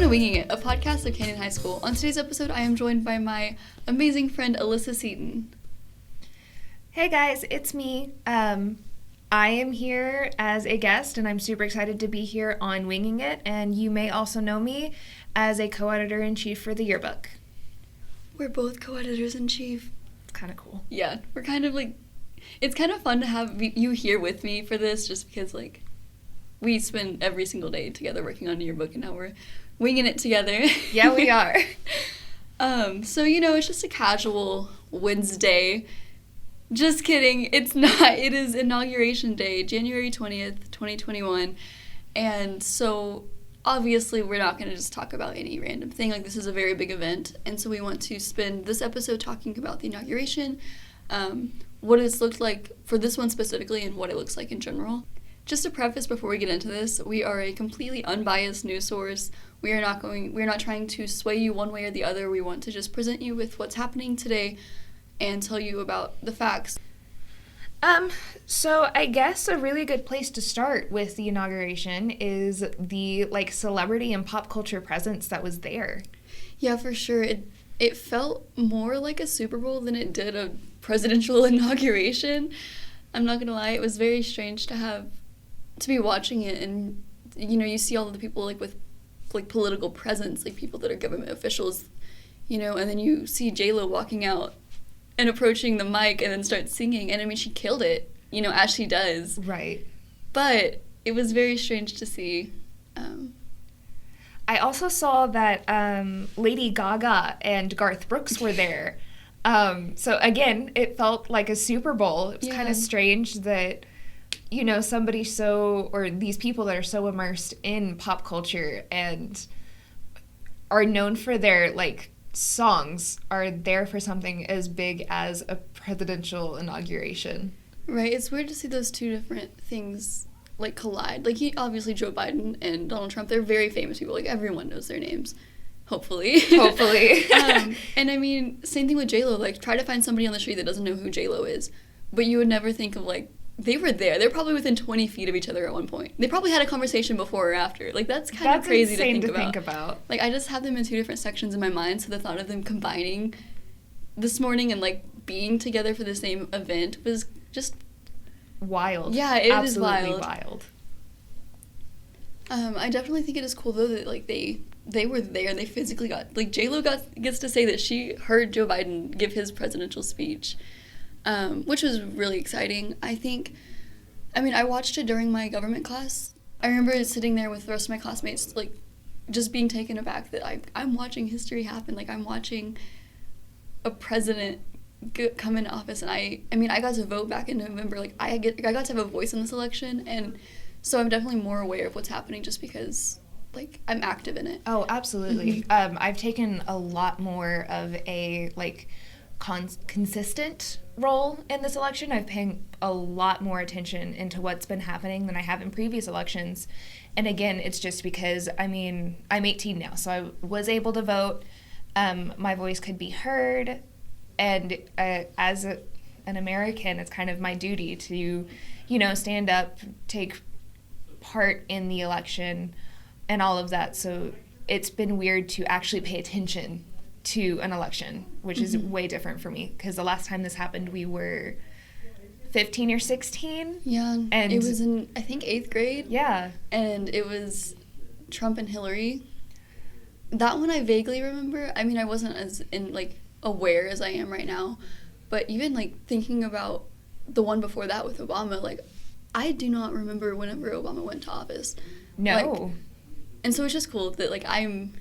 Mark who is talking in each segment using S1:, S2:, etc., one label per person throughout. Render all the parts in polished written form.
S1: to Winging It, a podcast of Canyon High School. On today's episode, I am joined by my amazing friend, Alyssa Seaton.
S2: Hey guys, it's me. I am here as a guest, and I'm super excited to be here on Winging It, and you may also know me as a co-editor-in-chief for the yearbook.
S1: We're both co-editors-in-chief.
S2: It's kind of cool.
S1: Yeah, we're kind of like, it's kind of fun to have you here with me for this, just because, like, we spend every single day together working on your book, and now we're winging it together.
S2: Yeah, we are.
S1: So, it's just a casual Wednesday. Just kidding. It's not. It is Inauguration Day, January 20th, 2021. And so, obviously, we're not going to just talk about any random thing. Like, this is a very big event. And so we want to spend this episode talking about the inauguration, what it's looked like for this one specifically, and what it looks like in general. Just to preface before we get into this, we are a completely unbiased news source. We're not trying to sway you one way or the other. We want to just present you with what's happening today and tell you about the facts.
S2: So I guess a really good place to start with the inauguration is the, celebrity and pop culture presence that was there.
S1: Yeah, for sure. It felt more like a Super Bowl than it did a presidential inauguration. I'm not gonna lie, it was very strange to be watching it, and you see all of the people with political presence, like people that are government officials, and then you see J-Lo walking out and approaching the mic and then start singing, and I mean, she killed it, as she does.
S2: Right. But
S1: it was very strange to see.
S2: I also saw that Lady Gaga and Garth Brooks were there. So again, it felt like a Super Bowl. It was kind of strange that these people that are so immersed in pop culture and are known for their, songs are there for something as big as a presidential inauguration.
S1: Right, it's weird to see those two different things, collide. Obviously Joe Biden and Donald Trump, they're very famous people. Everyone knows their names. Hopefully. And I mean, same thing with J-Lo. Try to find somebody on the street that doesn't know who J-Lo is. But you would never think of, they were there. They're probably within 20 feet of each other at one point. They probably had a conversation before or after. That's kind of crazy to think about. I just have them in two different sections in my mind, so the thought of them combining this morning and, being together for the same event was just
S2: wild.
S1: Yeah, it
S2: Absolutely
S1: is wild. I definitely think it is cool, though, that, they were there and they physically got... J-Lo gets to say that she heard Joe Biden give his presidential speech, which was really exciting. I watched it during my government class. I remember sitting there with the rest of my classmates, just being taken aback that I'm watching history happen. I'm watching a president come into office, and I got to vote back in November. I got to have a voice in this election, and so I'm definitely more aware of what's happening just because, I'm active in it.
S2: Oh, absolutely.
S1: Mm-hmm.
S2: I've taken a lot more of a, consistent role in this election. I've paid a lot more attention into what's been happening than I have in previous elections. And again, it's just because, I'm 18 now, so I was able to vote. My voice could be heard. And as an American, it's kind of my duty to, stand up, take part in the election and all of that. So it's been weird to actually pay attention to an election, which is way different for me, because the last time this happened, we were 15 or 16.
S1: Yeah, and it was in, I think, 8th grade.
S2: Yeah.
S1: And it was Trump and Hillary. That one I vaguely remember. I wasn't as aware as I am right now, but even thinking about the one before that with Obama, I do not remember whenever Obama went to office.
S2: No.
S1: And so it's just cool that I'm...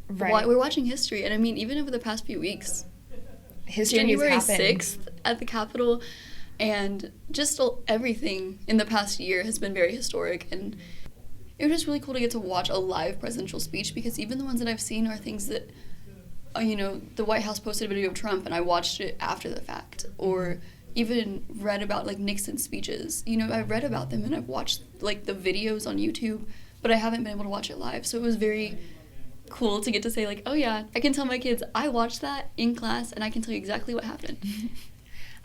S2: Right.
S1: We're watching history, and even over the past few weeks,
S2: history
S1: January
S2: has happened.
S1: 6th at the Capitol, and just everything in the past year has been very historic, and it was just really cool to get to watch a live presidential speech, because even the ones that I've seen are things that, the White House posted a video of Trump, and I watched it after the fact, or even read about, Nixon's speeches. I've read about them, and I've watched, the videos on YouTube, but I haven't been able to watch it live, so it was very cool to get to say oh yeah, I can tell my kids I watched that in class and I can tell you exactly what happened.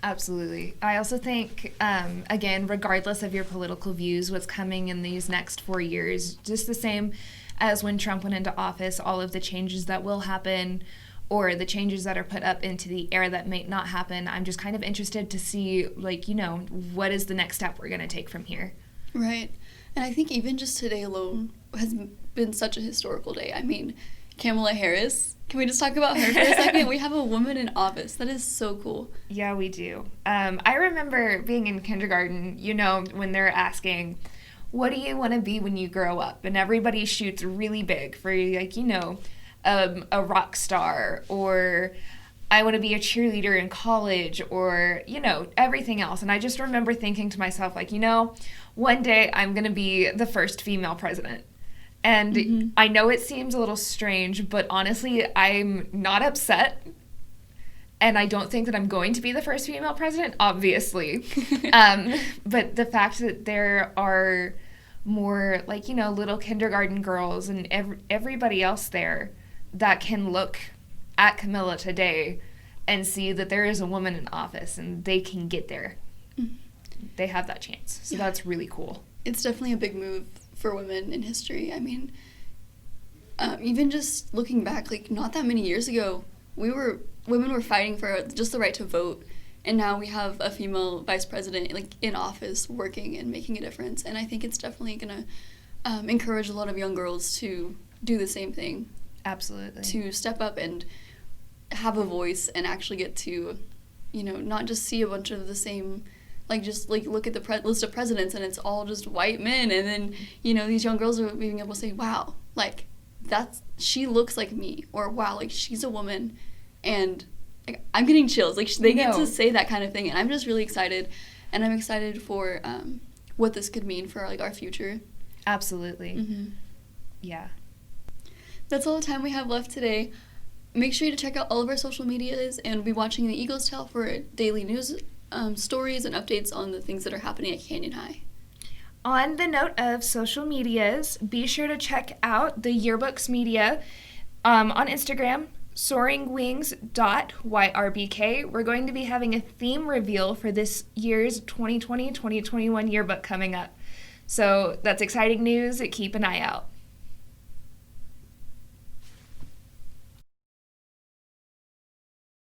S2: Absolutely. I also think, again, regardless of your political views, what's coming in these next 4 years, just the same as when Trump went into office, all of the changes that will happen or the changes that are put up into the air that may not happen. I'm just kind of interested to see, like, you know, what is the next step we're going to take from here.
S1: Right. And I think even just today alone has been such a historical day. I mean, Kamala Harris, can we just talk about her for a second? We have a woman in office. That is so cool.
S2: Yeah, we do. I remember being in kindergarten, you know, when they're asking, what do you want to be when you grow up? And everybody shoots really big for, like, you know, a rock star, or I want to be a cheerleader in college, or, you know, everything else. And I just remember thinking to myself, like, you know, one day I'm going to be the first female president. And I know it seems a little strange, but honestly, I'm not upset. And I don't think that I'm going to be the first female president, obviously. But the fact that there are more, like, you know, little kindergarten girls and everybody else there that can look at Camilla today and see that there is a woman in office and they can get there. They have that chance. So that's really cool.
S1: It's definitely a big move for women in history. I mean, even just looking back, like, not that many years ago, women were fighting for just the right to vote, and now we have a female vice president, like, in office working and making a difference. And I think it's definitely gonna encourage a lot of young girls to do the same thing.
S2: Absolutely.
S1: To step up and have a voice and actually get to, you know, not just see a bunch of the same, like, just, like, look at the list of presidents and it's all just white men, and then, you know, these young girls are being able to say, wow, like, she looks like me, or wow, like, she's a woman, and, like, I'm getting chills, like, they get to say that kind of thing, and I'm just really excited, and I'm excited for what this could mean for, like, our future.
S2: Absolutely. Yeah.
S1: That's all the time we have left today. Make sure to check out all of our social medias and be watching the Eagles Tell for daily news stories and updates on the things that are happening at Canyon High.
S2: On the note of social medias, be sure to check out the Yearbooks media on Instagram, soaringwings.yrbk. We're going to be having a theme reveal for this year's 2020-2021 yearbook coming up. So that's exciting news. Keep an eye out.